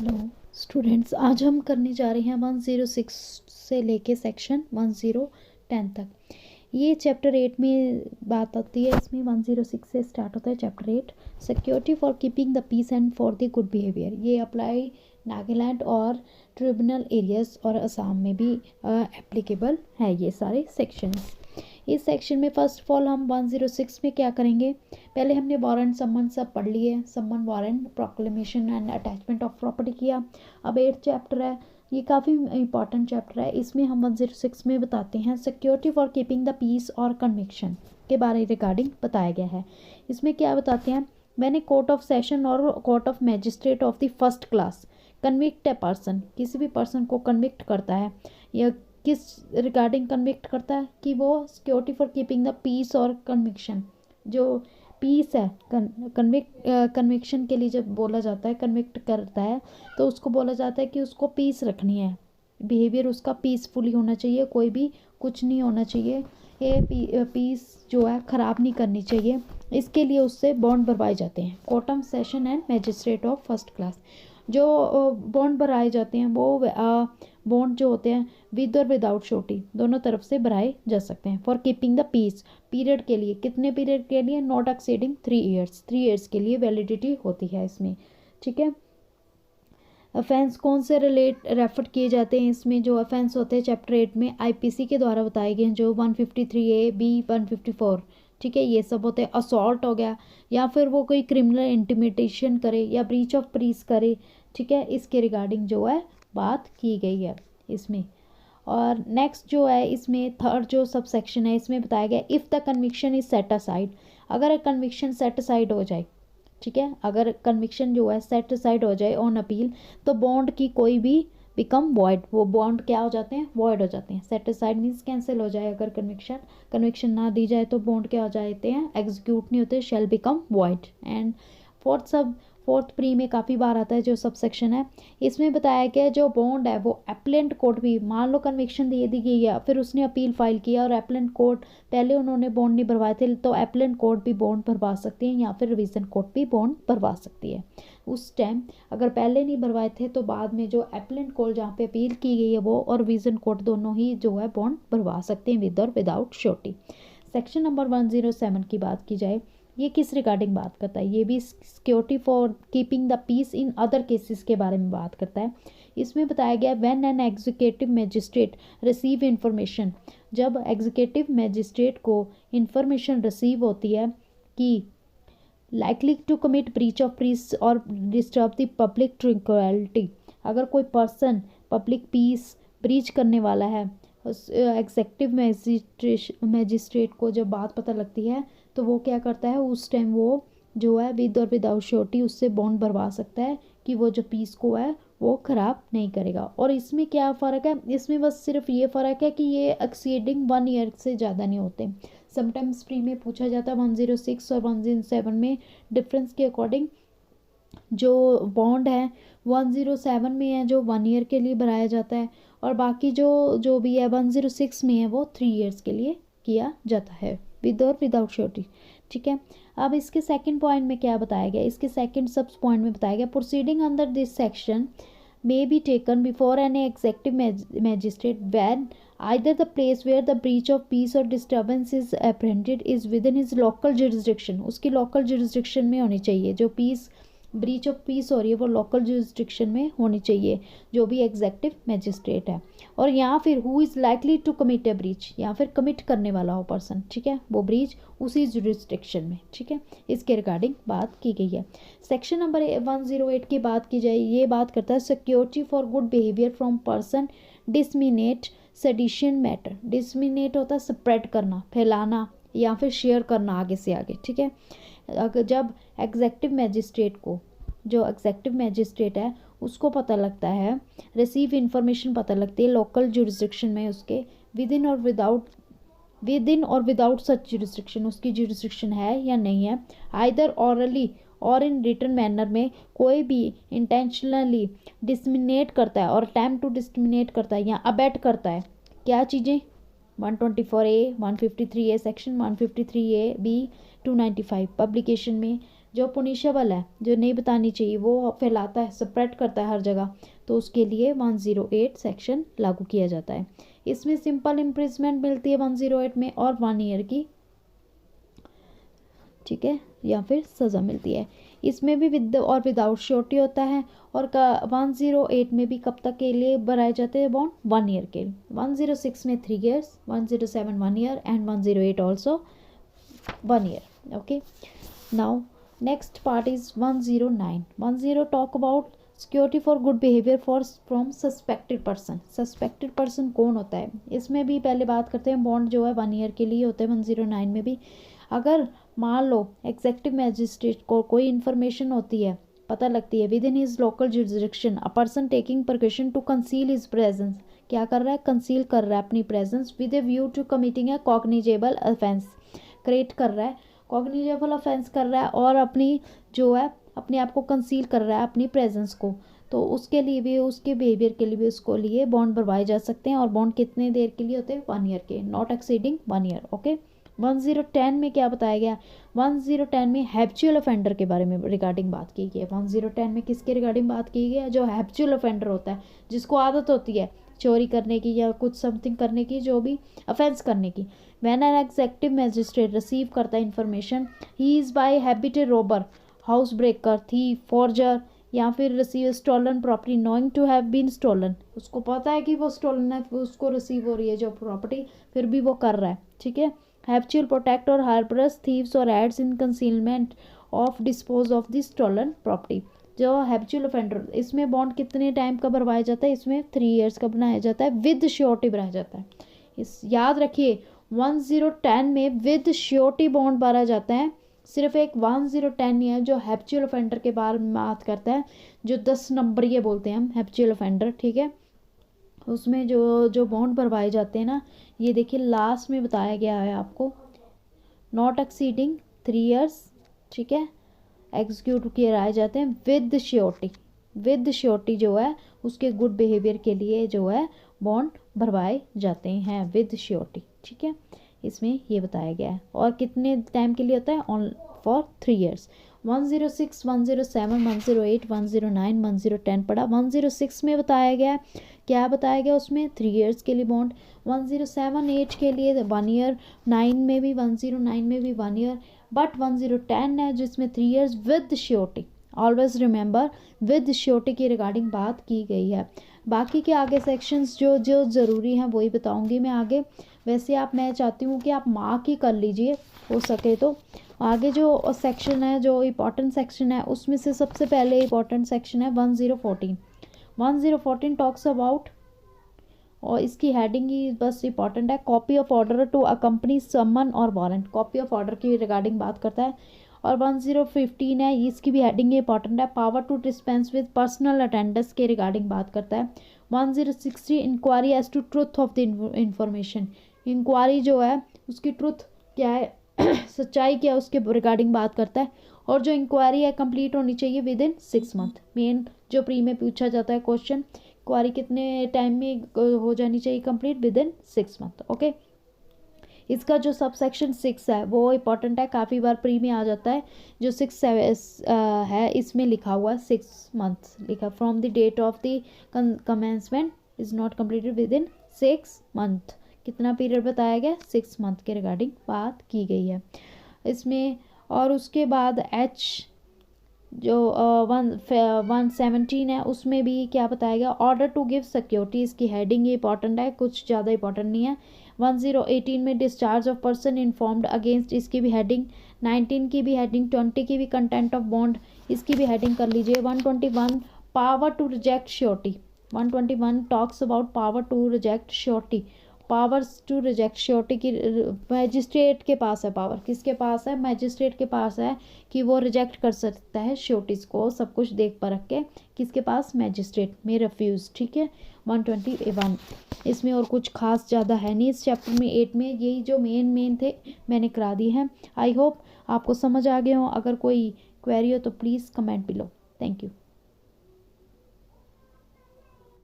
Hello students, आज हम करने जा रहे हैं 106 से लेके सेक्शन 1010 तक। ये चैप्टर 8 में बात आती है। इसमें 106 से स्टार्ट होता है chapter 8, security for keeping the peace and for the good behaviour. ये अप्लाई नागालैंड और ट्रिब्यूनल एरियाज और असम में भी एप्लीकेबल है ये सारे सेक्शंस। इस सेक्शन में फर्स्ट ऑफ ऑल हम 106 में क्या करेंगे, पहले हमने वारंट सम्मन सब पढ़ लिए, सम्मन warrant proclamation and attachment of property किया। अब 8 चैप्टर है, ये काफ़ी इंपॉर्टेंट चैप्टर है। इसमें हम 106 में बताते हैं security for keeping the peace और कन्विक्शन के बारे रिगार्डिंग बताया गया है। इसमें क्या बताते हैं, मैंने कोर्ट ऑफ सेशन और court of magistrate of the first class convict a person, किसी भी पर्सन को कन्विक्ट करता है या किस रिगार्डिंग कन्विक्ट करता है कि वो security for keeping the peace और कन्विक्शन, जो पीस है कन्विक्शन के लिए जब बोला जाता है कन्विक्ट करता है तो उसको बोला जाता है कि उसको पीस रखनी है, बिहेवियर उसका पीसफुली होना चाहिए, कोई भी कुछ नहीं होना चाहिए, ये पीस जो है ख़राब नहीं करनी चाहिए। इसके लिए उससे बॉन्ड भरवाए जाते हैं। Court of session and magistrate of first class जो बॉन्ड भराए जाते हैं वो बॉन्ड जो होते हैं विद और विदाउट श्योरिटी दोनों तरफ से भराए जा सकते हैं। For keeping the peace period के लिए, कितने पीरियड के लिए, नॉट एक्सीडिंग 3 ईयर्स, 3 ईयर्स के लिए वैलिडिटी होती है इसमें। ठीक है, अफेंस कौन से रेफर किए जाते हैं, इसमें जो अफेंस होते हैं चैप्टर 8 में आईपीसी के द्वारा बताए गए हैं, जो 153A B 154, ठीक है, ये सब होते हैं। असॉल्ट हो गया, या फिर वो कोई क्रिमिनल इंटिमिडेशन करे या ब्रीच ऑफ पीस करे, ठीक है, इसके रिगार्डिंग जो है बात की गई है इसमें। और नेक्स्ट जो है इसमें थर्ड जो सब सेक्शन है इसमें बताया गया if the conviction is set aside, अगर कन्विक्शन सेट असाइड हो जाए, ठीक है, अगर कन्विक्शन जो है सेट असाइड हो जाए ऑन अपील तो बॉन्ड की कोई भी बिकम वॉइड, वो बॉन्ड क्या हो जाते हैं, वॉइड हो जाते हैं। सेट असाइड मीन्स कैंसिल हो जाए, अगर कन्विक्शन ना दी जाए तो बॉन्ड क्या हो जाते हैं, एग्जीक्यूट नहीं होते, shall become void. And fourth pre में काफ़ी बार आता है जो सब सेक्शन है, इसमें बताया गया जो बॉन्ड है वो एप्लेंट कोर्ट भी, मान लो कन्विक्शन दे दी गई है फिर उसने अपील फाइल किया और एप्लेंट कोर्ट पहले उन्होंने बॉन्ड नहीं भरवाए थे तो एप्लेंट कोर्ट भी बॉन्ड भरवा सकती है या फिर रिवीजन कोर्ट भी बॉन्ड भरवा सकती है। उस टाइम अगर पहले नहीं भरवाए थे तो बाद में जो एप्लेंट कोर्ट जहाँ पे अपील की गई है वो और रिवीजन कोर्ट दोनों ही जो है बॉन्ड भरवा सकते हैं विद और विदाउट श्योरिटी। सेक्शन नंबर 107 की बात की जाए, ये किस रिगार्डिंग बात करता है, ये भी security for keeping the peace in other cases के बारे में बात करता है। इसमें बताया गया when an executive magistrate receive information, जब एग्जीक्यूटिव मैजिस्ट्रेट को इंफॉर्मेशन रिसीव होती है कि likely to commit breach of peace और डिस्टर्ब द पब्लिक ट्रैंक्विलिटी, अगर कोई पर्सन पब्लिक पीस ब्रीच करने वाला है, एग्जीक्यूटिव मैजिस्ट्रेट को जब बात पता लगती है तो वो क्या करता है, उस टाइम वो जो है विद और विदाउट श्योरिटी उससे बॉन्ड भरवा सकता है कि वो जो पीस को है वो ख़राब नहीं करेगा। और इसमें क्या फ़र्क है, इसमें बस सिर्फ ये फ़र्क है कि ये एक्सीडिंग 1 ईयर से ज़्यादा नहीं होते। समटाइम्स फ्री में पूछा जाता है 106 और 107 में डिफरेंस के अकॉर्डिंग जो बॉन्ड है 107 में है जो 1 ईयर के लिए भराया जाता है और बाकी जो भी है 106 में है वो 3 ईयर्स के लिए किया जाता है विद और विदाउट श्योरिटी। ठीक है, अब इसके सेकंड पॉइंट में क्या बताया गया, इसके सेकंड सब पॉइंट में बताया गया proceeding under this section may be taken before an executive magistrate when either the place where the breach of peace or disturbance is apprehended is within his local jurisdiction, उसकी local jurisdiction में होनी चाहिए, जो piece breach of piece हो रही है वो local jurisdiction में होनी चाहिए जो भी एग्जीक्यूटिव मैजिस्ट्रेट है, और यहाँ फिर who is likely to commit a breach, या फिर कमिट करने वाला हो पर्सन, ठीक है, वो ब्रीच उसी जुरिस्डिक्शन में, ठीक है, इसके रिगार्डिंग बात की गई है। सेक्शन नंबर 108 की बात की जाए, ये बात करता है security for good behaviour from person disseminate sedition matter, disseminate होता है स्प्रेड करना, फैलाना या फिर शेयर करना आगे से आगे, ठीक है। अगर जब एग्जीक्यूटिव मैजिस्ट्रेट को, जो एग्जीक्यूटिव मैजिस्ट्रेट है उसको पता लगता है, रिसीव इंफॉर्मेशन पता लगती है लोकल जुरिस्डिक्शन में उसके विद इन और विदाउट सच जुरिस्डिक्शन, उसकी जुरिस्डिक्शन है या नहीं है, आइदर ऑरली और इन रिटन मैनर में कोई भी इंटेंशनली डिस्क्रिमिनेट करता है और अटेम्प्ट टू डिस्क्रिमिनेट करता है या अबेट करता है, क्या चीज़ें 124A 153A section 153A B 295 publication में जो पुनिशेबल है, जो नहीं बतानी चाहिए, वो फैलाता है, स्प्रेड करता है हर जगह, तो उसके लिए 108 सेक्शन लागू किया जाता है। इसमें सिंपल इम्प्रिजमेंट मिलती है 108 में और 1 ईयर की, ठीक है, या फिर सज़ा मिलती है। इसमें भी विद और विदाउट श्योरिटी होता है। और 108 में भी कब तक के लिए भराए जाते हैं बॉन्ड? 1 ईयर के। 106 में 3 years, 107 1 year and 108 also 1 year. Okay, now next part is 109। 10 talk about security for good behaviour for from suspected person. Suspected person कौन होता है? इसमें भी पहले बात करते हैं, बॉन्ड जो है 1 ईयर के लिए होते हैं 109 में भी। अगर मान लो एग्जीक्यूटिव मैजिस्ट्रेट को कोई इन्फॉर्मेशन होती है, पता लगती है, within his local jurisdiction a person taking precaution to conceal his presence, क्या कर रहा है? कंसील कर रहा है अपनी presence with a view to committing a cognizable offence, create कर रहा है, कॉग्निजेबल ऑफेंस कर रहा है और अपनी जो है अपने आप को कंसील कर रहा है अपनी प्रेजेंस को, तो उसके लिए भी, उसके बिहेवियर के लिए भी उसको लिए बॉन्ड भरवाए जा सकते हैं। और बॉन्ड कितने देर के लिए होते हैं? 1 ईयर के, नॉट एक्सीडिंग 1 ईयर। ओके, 1010 में क्या बताया गया? 1010 में हैबिचुअल ऑफेंडर के बारे में रिगार्डिंग बात की गई है। 1010 में किसके रिगार्डिंग बात की गई है? जो हैबिचुअल ऑफेंडर होता है, जिसको आदत होती है चोरी करने की या कुछ समथिंग करने की, जो भी ऑफेंस करने की। When an executive magistrate receive करता है information, he is by habit a robber, house breaker, thief, forger, या फिर receive stolen property knowing to have been stolen, उसको पता है कि वो स्टॉलन है, उसको रिसीव हो रही है जो प्रॉपर्टी, फिर भी वो कर रहा है, ठीक है। हैबिचुअल प्रोटेक्ट और हार्बरस थीव्स और aids in concealment of dispose of the stolen property. जो हैबिचुअल ऑफेंडर, इसमें बॉन्ड कितने टाइम का भरवाया जाता है? इसमें 3 ईयर्स का बनाया जाता है, विद श्योरिटी भराया जाता है। इस याद रखिए 1010 में विद श्योरिटी बॉन्ड भरा जाता है। सिर्फ एक 1010 ही है जो हैबिचुअल ऑफेंडर के बारे में बात करता है, जो 10 नंबर ये बोलते हैं हम हैबिचुअल ऑफेंडर, ठीक है। उसमें जो बॉन्ड भरवाए जाते हैं ना, ये देखिए लास्ट में बताया गया है आपको, नॉट एक्सीडिंग 3 ईयर्स, ठीक है, एग्जीक्यूट किए जाते हैं विद श्योरिटी। विद श्योरिटी जो है उसके गुड बिहेवियर के लिए जो है बॉन्ड भरवाए जाते हैं विद श्योरिटी, ठीक है। इसमें ये बताया गया है। और कितने टाइम के लिए होता है? On for 3 years. 106, 107, 108, 109, 1010 पढ़ा। 106 में बताया गया, क्या बताया गया उसमें? 3 ईयर्स के लिए बॉन्ड। 107, 8 के लिए 1 ईयर, 9 में भी, 109 में भी 1 ईयर, बट 1010 है जिसमें 3 years with surety. Always remember with surety की रिगार्डिंग बात की गई है। बाकी के आगे सेक्शंस जो जो ज़रूरी हैं वही बताऊंगी मैं आगे। वैसे मैं चाहती हूँ कि आप मार्क ही कर लीजिए हो सके तो। आगे जो सेक्शन है, जो इम्पॉर्टेंट सेक्शन है, उसमें से सबसे पहले इम्पॉर्टेंट सेक्शन है 1014। 1014 टॉक्स अबाउट, और इसकी हेडिंग ही बस इंपॉर्टेंट है, copy of order to accompany summon और वारंट। कॉपी ऑफ ऑर्डर की रिगार्डिंग बात करता है। और 1015 है, इसकी भी हेडिंग इंपॉर्टेंट है, power to dispense with personal attendance के रिगार्डिंग बात करता है। 1060 inquiry as to truth of the information. Inquiry जो है उसकी ट्रुथ क्या है, सच्चाई क्या है, उसके रिगार्डिंग बात करता है। और जो इंक्वायरी है कंप्लीट होनी चाहिए विद इन 6 मंथ। मेन जो प्री में पूछा जाता है क्वेश्चन, इंक्वायरी कितने टाइम में हो जानी चाहिए complete? With in 6 month. Okay, इसका जो सब सेक्शन 6 है वो इंपॉर्टेंट है, काफ़ी बार प्री में आ जाता है। जो 6 है इसमें लिखा हुआ 6 मंथ्स लिखा, from the date of the commencement is not completed within 6 month. कितना पीरियड बताया गया? 6 मंथ के रिगार्डिंग बात की गई है इसमें। और उसके बाद एच जो 117 है उसमें भी क्या बताया गया? ऑर्डर टू गिव सिक्योरिटी, इसकी हेडिंग ये इंपॉर्टेंट है, कुछ ज़्यादा इंपॉर्टेंट नहीं है। 1018 में discharge of person informed against, इसकी भी हेडिंग। 19 की भी हेडिंग, 20 की भी कंटेंट ऑफ बॉन्ड, इसकी भी हेडिंग कर लीजिए। 121 power to reject surety. 121 talks about power to reject surety. Powers to reject surety की मैजिस्ट्रेट के पास है पावर। किसके पास है? मैजिस्ट्रेट के पास है कि वो रिजेक्ट कर सकता है श्योरिटीज़ को, सब कुछ देख परख के। किसके पास? मैजिस्ट्रेट में रिफ्यूज़, ठीक है। 121 इसमें और कुछ खास ज़्यादा है नहीं इस चैप्टर में 8 में। यही जो मेन थे मैंने करा दिए हैं। आई होप आपको समझ आ गए हो। अगर कोई क्वेरी हो तो please comment below. Thank you.